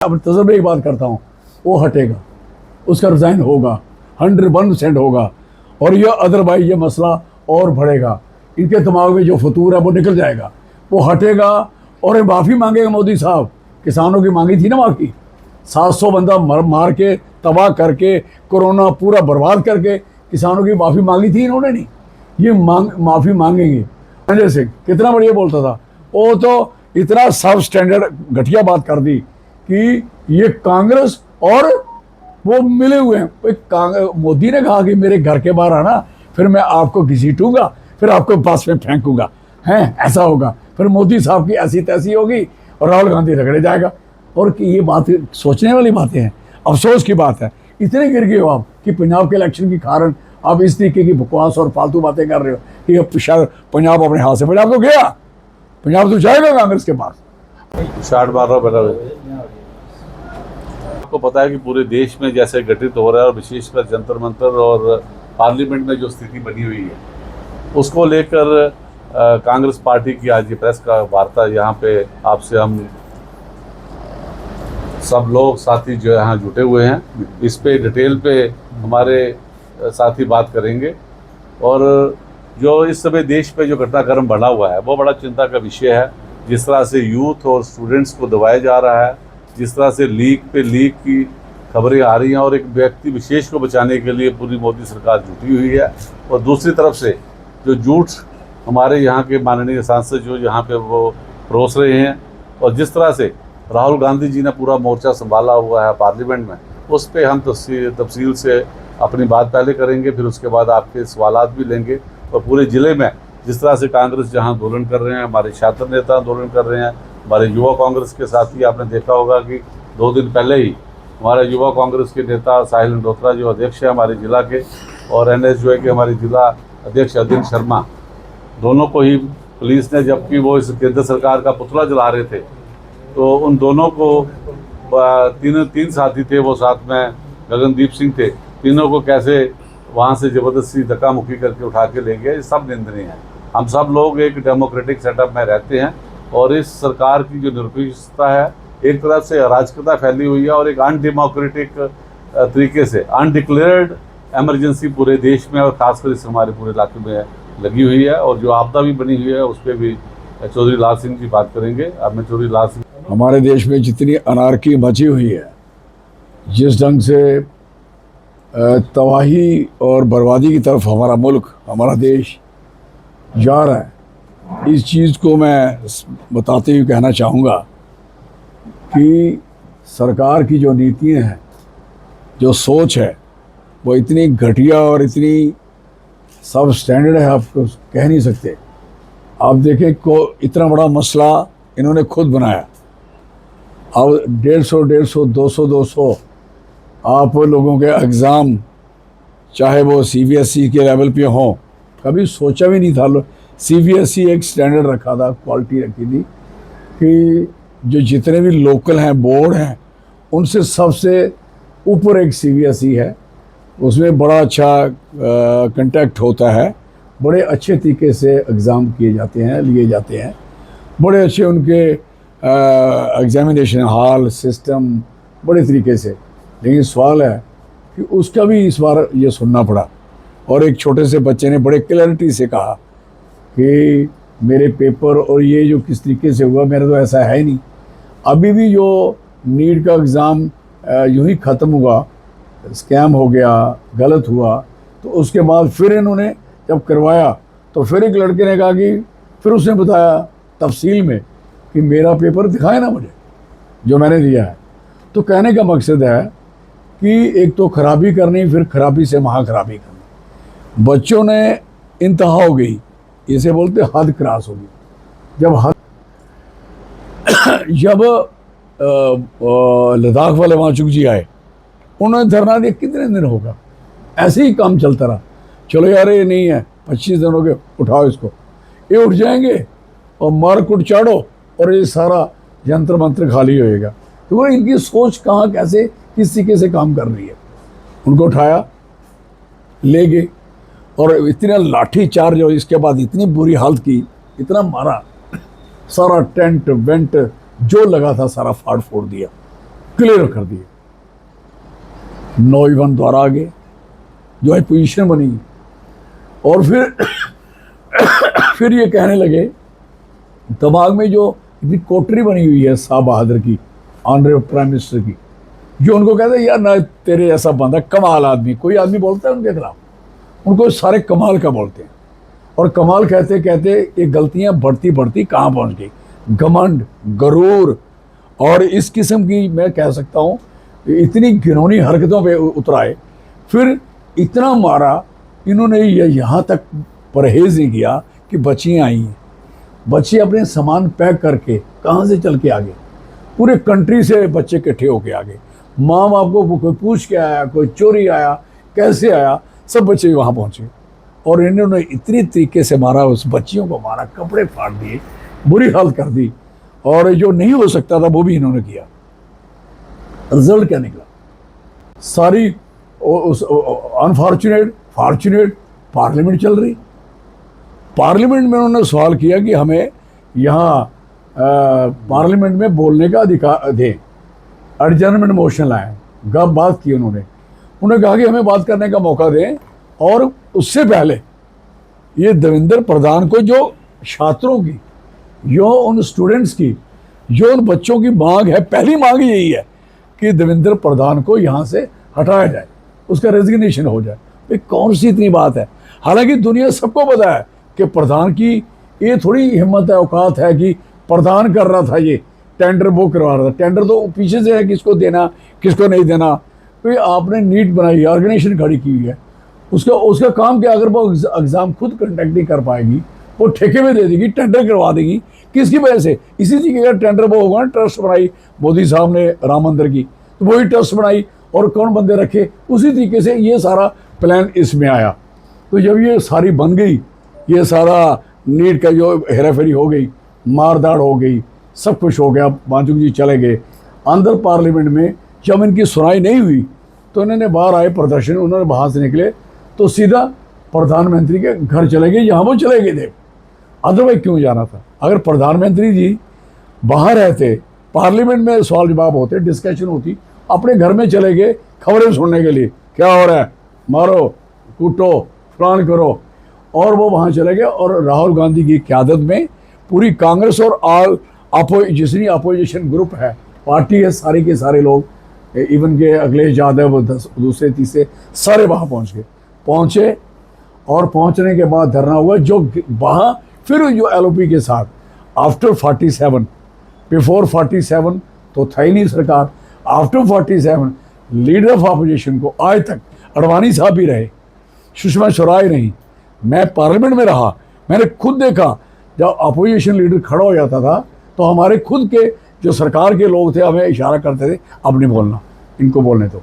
अब तजर्बे की बात करता हूँ, वो हटेगा, उसका रिजाइन होगा, 101% होगा। और ये अदरवाइज ये मसला और बढ़ेगा, इनके दिमाग में जो फतूर है वो निकल जाएगा, वो हटेगा और ये माफ़ी मांगेगा। मोदी साहब किसानों की मांगी थी ना माफ़ी, 700 बंदा मार के तबाह करके कोरोना पूरा बर्बाद करके किसानों की माफ़ी मांगी थी इन्होंने नहीं, ये माफ़ी मांगेंगे। जैसे कितना बढ़िया बोलता था वो, तो इतना सब स्टैंडर्ड घटिया बात कर दी कि ये कांग्रेस और वो मिले हुए हैं। मोदी ने कहा कि मेरे घर के बाहर आना, फिर मैं आपको घसीटूंगा, फिर आपको बस में फेंकूंगा, हैं ऐसा होगा। फिर मोदी साहब की ऐसी तैसी होगी और राहुल गांधी रगड़े जाएगा। और कि ये बात सोचने वाली बातें हैं, अफसोस की बात है। इतने गिर गए हो आप कि पंजाब के इलेक्शन के कारण आप इस तरीके की बकवास और फालतू बातें कर रहे हो कि अब शायद पंजाब अपने हाथ से, पंजाब तो गया, पंजाब तो जाएगा कांग्रेस के पास। 60-12 आपको पता है कि पूरे देश में जैसे गठित हो रहा है और विशेषकर जंतर मंतर और पार्लियामेंट में जो स्थिति बनी हुई है, उसको लेकर कांग्रेस पार्टी की आज ये प्रेस का वार्ता यहाँ पे आपसे हम सब लोग साथी जो यहाँ जुटे हुए हैं, इस पे डिटेल पे हमारे साथी बात करेंगे। और जो इस समय देश पे जो घटनाक्रम बढ़ा हुआ है वो बड़ा चिंता का विषय है। जिस तरह से यूथ और स्टूडेंट्स को दबाया जा रहा है, जिस तरह से लीक पे लीक की खबरें आ रही हैं और एक व्यक्ति विशेष को बचाने के लिए पूरी मोदी सरकार जुटी हुई है, और दूसरी तरफ से जो झूठ हमारे यहाँ के माननीय सांसद जो यहाँ पे वो परोस रहे हैं, और जिस तरह से राहुल गांधी जी ने पूरा मोर्चा संभाला हुआ है पार्लियामेंट में, उस पर हम तफसील से अपनी बात पहले करेंगे, फिर उसके बाद आपके सवालात भी लेंगे। और पूरे ज़िले में जिस तरह से कांग्रेस जहां आंदोलन कर रहे हैं, हमारे छात्र नेता आंदोलन कर रहे हैं, हमारे युवा कांग्रेस के साथी, आपने देखा होगा कि 2 दिन पहले ही हमारे युवा कांग्रेस के नेता साहिल नडोत्रा जो अध्यक्ष है हमारे ज़िला के, और NSUI के हमारे ज़िला अध्यक्ष अदिन शर्मा, दोनों को ही पुलिस ने, जबकि वो इस केंद्र सरकार का पुतला जला रहे थे, तो उन दोनों को तीन साथी थे, वो साथ में गगनदीप सिंह थे, तीनों को कैसे वहाँ से ज़बरदस्ती धक्का मुक्की करके उठा के ले गए, ये सब निंदनीय है। हम सब लोग एक डेमोक्रेटिक सेटअप में रहते हैं, और इस सरकार की जो निरपेक्षता है, एक तरफ से अराजकता फैली हुई है और एक अनडेमोक्रेटिक तरीके से अनडिक्लेयर्ड एमरजेंसी पूरे देश में और ख़ासकर इस हमारे पूरे इलाके में लगी हुई है, और जो आपदा भी बनी हुई है उस पर भी चौधरी लाल सिंह जी बात करेंगे। अब मैं चौधरी लाल सिंह, हमारे देश में जितनी अनारकी मची हुई है, जिस ढंग से तबाही और बर्बादी की तरफ हमारा मुल्क, हमारा देश जा रहा है, इस चीज़ को मैं बताते हुए कहना चाहूँगा कि सरकार की जो नीतियाँ हैं, जो सोच है, वो इतनी घटिया और इतनी सब स्टैंडर्ड है, आपको कह नहीं सकते। आप देखें को इतना बड़ा मसला इन्होंने खुद बनाया। अब 150, 200 आप लोगों के एग्ज़ाम, चाहे वो CBSE के लेवल पे हों, कभी सोचा भी नहीं था। CBSE एक स्टैंडर्ड रखा था, क्वालिटी रखी थी कि जो जितने भी लोकल हैं, बोर्ड हैं, उनसे सबसे ऊपर एक CBSE है। उसमें बड़ा अच्छा कंटेक्ट होता है, बड़े अच्छे तरीके से एग्ज़ाम किए जाते हैं, लिए जाते हैं, बड़े अच्छे उनके एग्जामिनेशन हॉल सिस्टम, बड़े तरीके से। लेकिन सवाल है कि उसका भी इस बार ये सुनना पड़ा, और एक छोटे से बच्चे ने बड़े क्लैरिटी से कहा कि मेरे पेपर और ये जो किस तरीके से हुआ, मेरा तो ऐसा है ही नहीं। अभी भी जो नीट का एग्ज़ाम यूँ ही ख़त्म हुआ, स्कैम हो गया, गलत हुआ, तो उसके बाद फिर इन्होंने जब करवाया तो फिर एक लड़के ने कहा कि फिर उसने बताया तफसील में कि मेरा पेपर दिखाए ना मुझे जो मैंने दिया है। तो कहने का मकसद है कि एक तो खराबी करनी, फिर खराबी से महा खराबी करनी। बच्चों ने इंतहा हो गई, इसे बोलते हद क्रॉस हो गई। जब लद्दाख वाले वाचुक जी आए, उन्होंने धरना दिया, कितने दिन होगा, ऐसे ही काम चलता रहा। चलो यार ये नहीं है, 25 दिन हो गए, उठाओ इसको, ये उठ जाएंगे और मार कुट चाड़ो और ये सारा यंत्र मंत्र खाली होएगा। तो वो इनकी सोच कहाँ, कैसे, किस तरीके से काम कर रही है। उनको उठाया, ले गए, और इतना लाठी चार्ज, और इसके बाद इतनी बुरी हालत की, इतना मारा, सारा टेंट वेंट जो लगा था सारा फाड़ फोड़ दिया। क्लियर कर दिए। नौजवान द्वारा आगे जो है पोजीशन बनी, और फिर ये कहने लगे, दिमाग में जो इतनी कोटरी बनी हुई है शाह बहादुर की, ऑनरेबल प्राइम मिनिस्टर की, जो उनको कहते हैं यार ना तेरे जैसा बंदा कमाल आदमी, कोई आदमी बोलता है उनके खिलाफ, उनको सारे कमाल का बोलते हैं। और कमाल कहते कहते ये गलतियां बढ़ती बढ़ती कहाँ पहुँच गई, घमंड, गरूर और इस किस्म की, मैं कह सकता हूँ इतनी घिनौनी हरकतों पे उतराए। फिर इतना मारा इन्होंने, यहाँ तक परहेज नहीं किया कि बच्चियाँ आई हैं, बच्चे अपने सामान पैक करके कहाँ से चल के आ गए, पूरे कंट्री से बच्चे इकट्ठे होके आ गए। माँ बाप को कोई पूछ के आया, कोई चोरी आया, कैसे आया, सब बच्चे वहाँ पहुँचे। और इन्होंने इतनी तरीके से मारा, उस बच्चियों को मारा, कपड़े फाड़ दिए, बुरी हालत कर दी, और जो नहीं हो सकता था वो भी इन्होंने किया। रिजल्ट क्या निकला, सारी उस अनफॉर्चुनेट फॉर्चुनेट पार्लियामेंट चल रही। पार्लियामेंट में उन्होंने सवाल किया कि हमें यहाँ पार्लियामेंट में बोलने का अधिकार दें, एडजर्नमेंट मोशन लाए, गप बात की उन्होंने कहा कि हमें बात करने का मौका दें। और उससे पहले ये देवेंद्र प्रधान को, जो छात्रों की, जो उन स्टूडेंट्स की, जो उन बच्चों की मांग है, पहली मांग यही है कि देवेंद्र प्रधान को यहाँ से हटाया जाए, उसका रेजिग्नेशन हो जाए। भाई कौन सी इतनी बात है, हालांकि दुनिया सबको पता है कि प्रधान की ये थोड़ी हिम्मत है, औकात है कि प्रधान कर रहा था, ये टेंडर वो करवा रहा था, टेंडर तो पीछे से है किसको देना किसको नहीं देना। भाई आपने नीट बनाई, ऑर्गेनाइजेशन खड़ी की हुई है, उसका काम क्या, अगर वो एग्ज़ाम खुद कंडक्ट नहीं कर पाएगी, वो ठेके में दे देगी, टेंडर करवा देगी, किसकी वजह से, इसी तरीके का टेंडर वो होगा। ट्रस्ट बनाई मोदी साहब ने राम मंदिर की, तो वही ट्रस्ट बनाई और कौन बंदे रखे, उसी तरीके से ये सारा प्लान इसमें आया। तो जब ये सारी बन गई, ये सारा नीट का जो हेरा फेरी हो गई, मारदाड़ हो गई, सब कुछ हो गया, बाजू जी चले गए अंदर पार्लियामेंट में। जब इनकी सुनाई नहीं हुई तो इन्होंने बाहर आए प्रदर्शन, उन्होंने बाहर से निकले तो सीधा प्रधानमंत्री के घर चले गए, जहाँ वो चले गए थे। अदरवाइज क्यों जाना था, अगर प्रधानमंत्री जी बाहर रहते, पार्लियामेंट में सवाल जवाब होते, डिस्कशन होती, अपने घर में चले गए खबरें सुनने के लिए, क्या हो रहा है, मारो कूटो फलान करो, और वो वहाँ चले गए। और राहुल गांधी की क़यादत में पूरी कांग्रेस और ऑल जितनी अपोजिशन ग्रुप है, पार्टी है, सारे के सारे लोग, इवन के अखिलेश यादव, दूसरे तीसरे, सारे वहाँ पहुँचे। और पहुँचने के बाद धरना हुआ, जो वहाँ फिर जो एलओपी के साथ आफ्टर 47, बिफोर 47 तो था ही नहीं सरकार, आफ्टर 47 लीडर ऑफ अपोजिशन को आज तक अडवाणी साहब भी रहे, सुषमा स्वराज नहीं, मैं पार्लियामेंट में रहा, मैंने खुद देखा जब अपोजिशन लीडर खड़ा हो जाता था तो हमारे खुद के जो सरकार के लोग थे हमें इशारा करते थे, अब नहीं बोलना, इनको बोलने दो।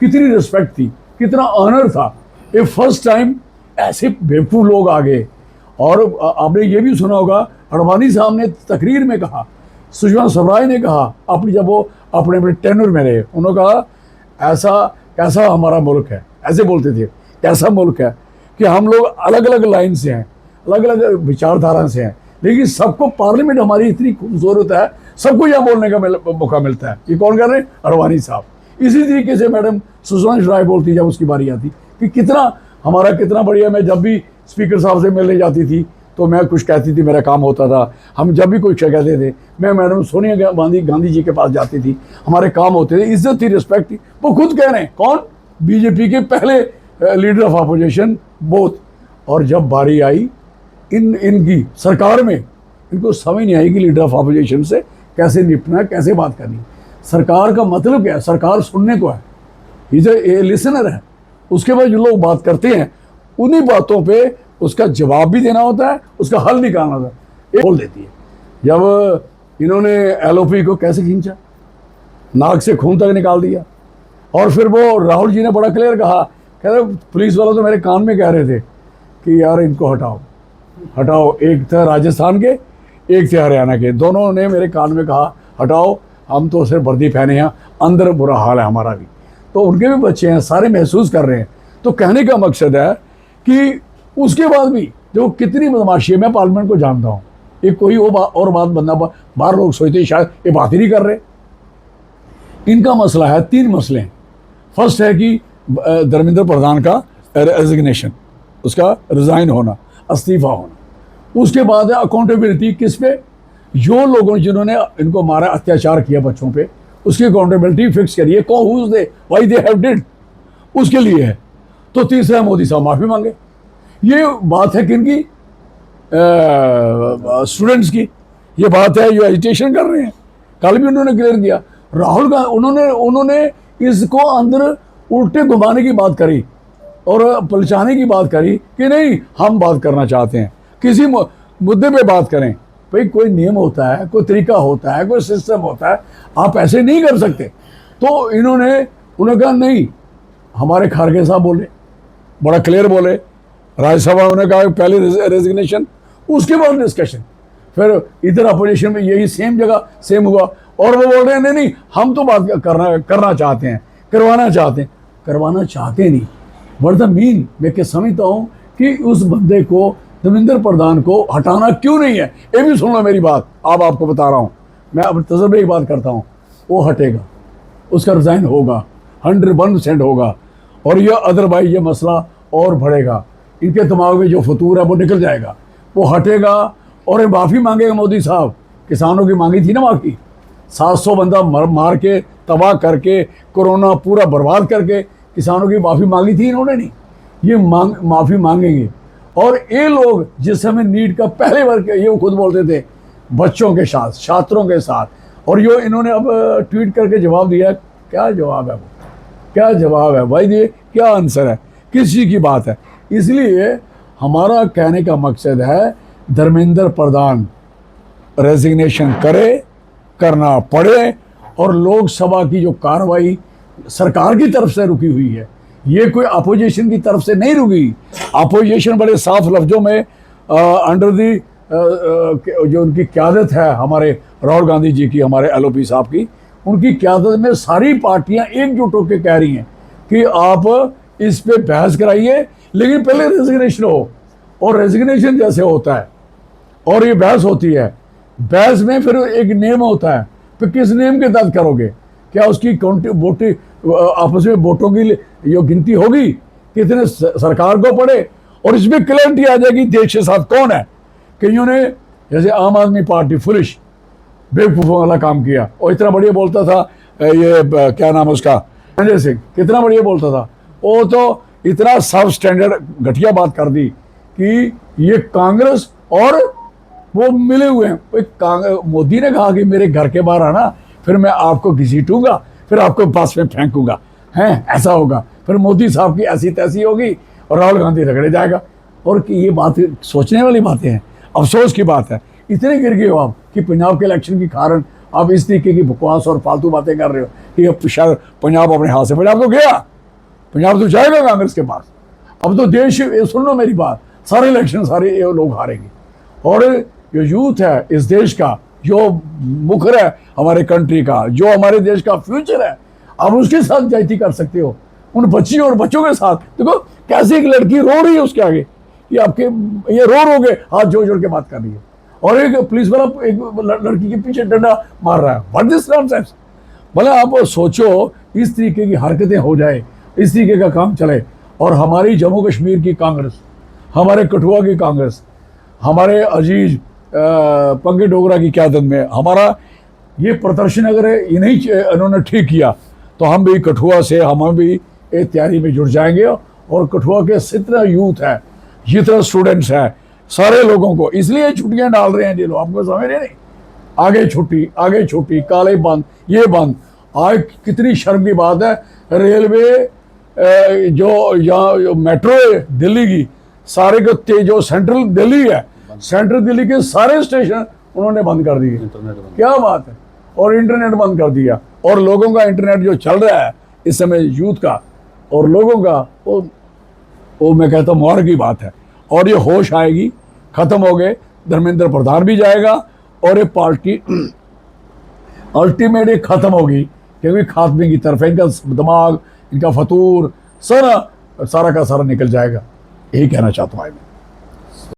कितनी रिस्पेक्ट थी, कितना ऑनर था। ये फर्स्ट टाइम ऐसे बेवकूफ़ लोग आ गए। और आपने ये भी सुना होगा, अडवाणी साहब ने तकरीर में कहा, सुषमा स्वराज ने कहा, अपनी जब वो अपने अपने टेन्योर में रहे, उन्होंने कहा ऐसा कैसा हमारा मुल्क है, ऐसे बोलते थे, कैसा मुल्क है कि हम लोग अलग अलग लाइन से हैं, अलग अलग विचारधारा से हैं, लेकिन सबको पार्लियामेंट हमारी इतनी खूबसूरत है, सबको यहाँ बोलने का मौका मिलता है। ये कौन कर रहे हैं, अडवाणी साहब। इसी तरीके से मैडम सुषमा स्वराज बोलती जब उसकी बारी आती कि कितना हमारा कितना बढ़िया। मैं जब भी स्पीकर साहब से मिलने जाती थी तो मैं कुछ कहती थी, मेरा काम होता था। हम जब भी कुछ कहते थे, मैं मैडम सोनिया गांधी जी के पास जाती थी, हमारे काम होते थे, इज्जत थी, रिस्पेक्ट थी। वो खुद कह रहे हैं, कौन, बीजेपी के पहले लीडर ऑफ अपोजिशन बोथ। और जब बारी आई इनकी सरकार में, इनको समझ नहीं आई कि लीडर ऑफ अपोजिशन से कैसे निपटना, कैसे बात करनी। सरकार का मतलब क्या है, सरकार सुनने को है, ये लिसनर है। उसके बाद जो लोग बात करते हैं उन्हीं बातों पे उसका जवाब भी देना होता है, उसका हल निकालना होता है, ये बोल देती है। जब इन्होंने एलओपी को कैसे खींचा, नाक से खून तक निकाल दिया। और फिर वो राहुल जी ने बड़ा क्लियर कहा, कह रहे पुलिस वालों तो मेरे कान में कह रहे थे कि यार इनको हटाओ हटाओ। एक थे राजस्थान के, एक थे हरियाणा के, दोनों ने मेरे कान में कहा हटाओ, हम तो सिर्फ वर्दी पहने हैं, अंदर बुरा हाल है हमारा भी। तो उनके भी बच्चे हैं, सारे महसूस कर रहे हैं। तो कहने का मकसद है कि उसके बाद भी जो कितनी बदमाशी है, मैं पार्लियामेंट को जानता हूँ। ये कोई और बात बंदा बाहर लोग सोचते शायद ये बात ही नहीं कर रहे। इनका मसला है, 3 मसले हैं। फर्स्ट है कि धर्मेंद्र प्रधान का रेजिग्नेशन, उसका रिज़ाइन होना, इस्तीफा होना। उसके बाद है अकाउंटेबिलिटी, किस पे? जो लोगों जिन्होंने इनको मारा, अत्याचार किया बच्चों पे, उसकी अकाउंटेबिलिटी फिक्स करिए, who is they, why they have did, उसके लिए है। तो तीसरा, मोदी साहब माफ़ी मांगे। ये बात है किनकी? स्टूडेंट्स की। ये बात है जो एजिटेशन कर रहे हैं। कल भी उन्होंने क्लियर किया, राहुल गांधी उन्होंने इसको अंदर उल्टे घुमाने की बात करी और पलचाने की बात करी कि नहीं, हम बात करना चाहते हैं, किसी मुद्दे पे बात करें। भाई कोई नियम होता है, कोई तरीका होता है, कोई सिस्टम होता है, आप ऐसे नहीं कर सकते। तो उन्होंने कहा नहीं, हमारे खारगे साहब बोले, बड़ा क्लियर बोले, राज्यसभा उन्होंने कहा पहले रेजिग्नेशन, उसके बाद डिस्कशन। फिर इधर अपोजिशन में यही सेम जगह सेम हुआ, और वो बोल रहे हैं नहीं हम तो बात करना चाहते हैं, करवाना चाहते नहीं। What the mean? मैं क्या समझता हूँ कि उस बंदे को, धर्मेंद्र प्रधान को हटाना क्यों नहीं है। ये भी सुन लो मेरी बात, आपको बता रहा हूँ, मैं अब तजर्बे की बात करता हूँ। वो हटेगा, उसका रिज़ाइन होगा, 101% होगा, और यह अदरवाइज ये मसला और बढ़ेगा। इनके दिमाग में जो फतूर है वो निकल जाएगा, वो हटेगा और माफ़ी मांगेगा। मोदी साहब किसानों की मांगी थी ना माफ़ी, 700 बंदा मार के, तबाह करके, कोरोना पूरा बर्बाद करके किसानों की माफ़ी मांगी थी इन्होंने नहीं। ये माफ़ी मांगेंगे। और ये लोग जिस समय नीट का पहले बार, ये खुद बोलते थे बच्चों के साथ, छात्रों के साथ, और यो इन्होंने अब ट्वीट करके जवाब दिया। क्या जवाब है वो? क्या जवाब है भाई? ये क्या आंसर है? किस चीज़ की बात है? इसलिए हमारा कहने का मकसद है, धर्मेंद्र प्रधान रेजिग्नेशन करना पड़े, और लोकसभा की जो कार्रवाई सरकार की तरफ से रुकी हुई है, ये कोई अपोजिशन की तरफ से नहीं रुकी। अपोजिशन बड़े साफ लफ्जों में अंडर दी जो उनकी क़यादत है, हमारे राहुल गांधी जी की, हमारे LOP साहब की, उनकी क़यादत में सारी पार्टियां एकजुट होकर कह रही हैं कि आप इस पे बहस कराइए, लेकिन पहले रेजिग्नेशन हो। और रेजिग्नेशन जैसे होता है और ये बहस होती है, बहस में फिर एक नेम होता है, फिर किस नेम के तहत करोगे? क्या उसकी आपस में वोटों की जो गिनती होगी, कितने सरकार को पड़े, और इसमें क्लैरिटी आ जाएगी देश के साथ कौन है। कईयों ने, जैसे आम आदमी पार्टी, फुलिश बेवकूफ़ों वाला काम किया, और इतना बढ़िया बोलता था, ये क्या नाम उसका, संजय सिंह, कितना बढ़िया बोलता था। वो तो इतना सब स्टैंडर्ड घटिया बात कर दी कि ये कांग्रेस और वो मिले हुए हैं। मोदी ने कहा कि मेरे घर के बाहर आना, फिर मैं आपको घसीटूंगा, फिर आपको बस में फेंकूंगा, हैं ऐसा होगा। फिर मोदी साहब की ऐसी तैसी होगी और राहुल गांधी रगड़े जाएगा। और कि ये बात सोचने वाली बातें हैं, अफसोस की बात है। इतने गिर गए हो आप कि पंजाब के इलेक्शन के कारण आप इस तरीके की बकवास और फालतू बातें कर रहे हो कि अब शायद पंजाब अपने हाथ से, पंजाब तो गया, पंजाब तो जाएगा कांग्रेस के पास। अब तो देश, सुन लो मेरी बात, सारे इलेक्शन सारे ये लोग हारेंगे। और जो यूथ है इस देश का, जो मुखर है हमारे कंट्री का, जो हमारे देश का फ्यूचर है, आप उसके साथ जाति कर सकते हो, उन बच्चियों और बच्चों के साथ। देखो कैसे एक लड़की रो रही है उसके आगे, ये आपके ये रो के हाथ जोड़ जोड़ के बात कर रही है, और एक पुलिस वाला एक लड़की के पीछे डंडा मार रहा है। What this nonsense? भले आप सोचो इस तरीके की हरकतें हो जाए, इस तरीके का काम चले, और हमारी जम्मू कश्मीर की कांग्रेस, हमारे कठुआ की कांग्रेस, हमारे अजीज पंकज डोगरा की क़यादत में हमारा ये प्रदर्शन अगर इन्होंने ठीक किया, तो हम भी कठुआ से, हम भी एक तैयारी में जुड़ जाएंगे। और कठुआ के जितना यूथ है, जितना स्टूडेंट्स हैं, सारे लोगों को इसलिए छुट्टियां डाल रहे हैं ये लोग, आपको समझ रहे नहीं, आगे छुट्टी, काले बंद, ये बंद। आज कितनी शर्म की बात है, रेलवे जो यहाँ मेट्रो है दिल्ली की, सारे को जो सेंट्रल दिल्ली है, सेंट्रल दिल्ली के सारे स्टेशन उन्होंने बंद कर दिए। क्या बात है? और इंटरनेट बंद कर दिया, और लोगों का इंटरनेट जो चल रहा है इस समय यूथ का और लोगों का, वो मैं कहता हूँ मुबारक की बात है। और ये होश आएगी, ख़त्म हो गए, धर्मेंद्र प्रधान भी जाएगा, और ये पार्टी अल्टीमेटली ख़त्म होगी, क्योंकि खात्मे की तरफ इनका दिमाग, इनका फतूर सारा का सारा निकल जाएगा। यही कहना चाहता हूँ मैं।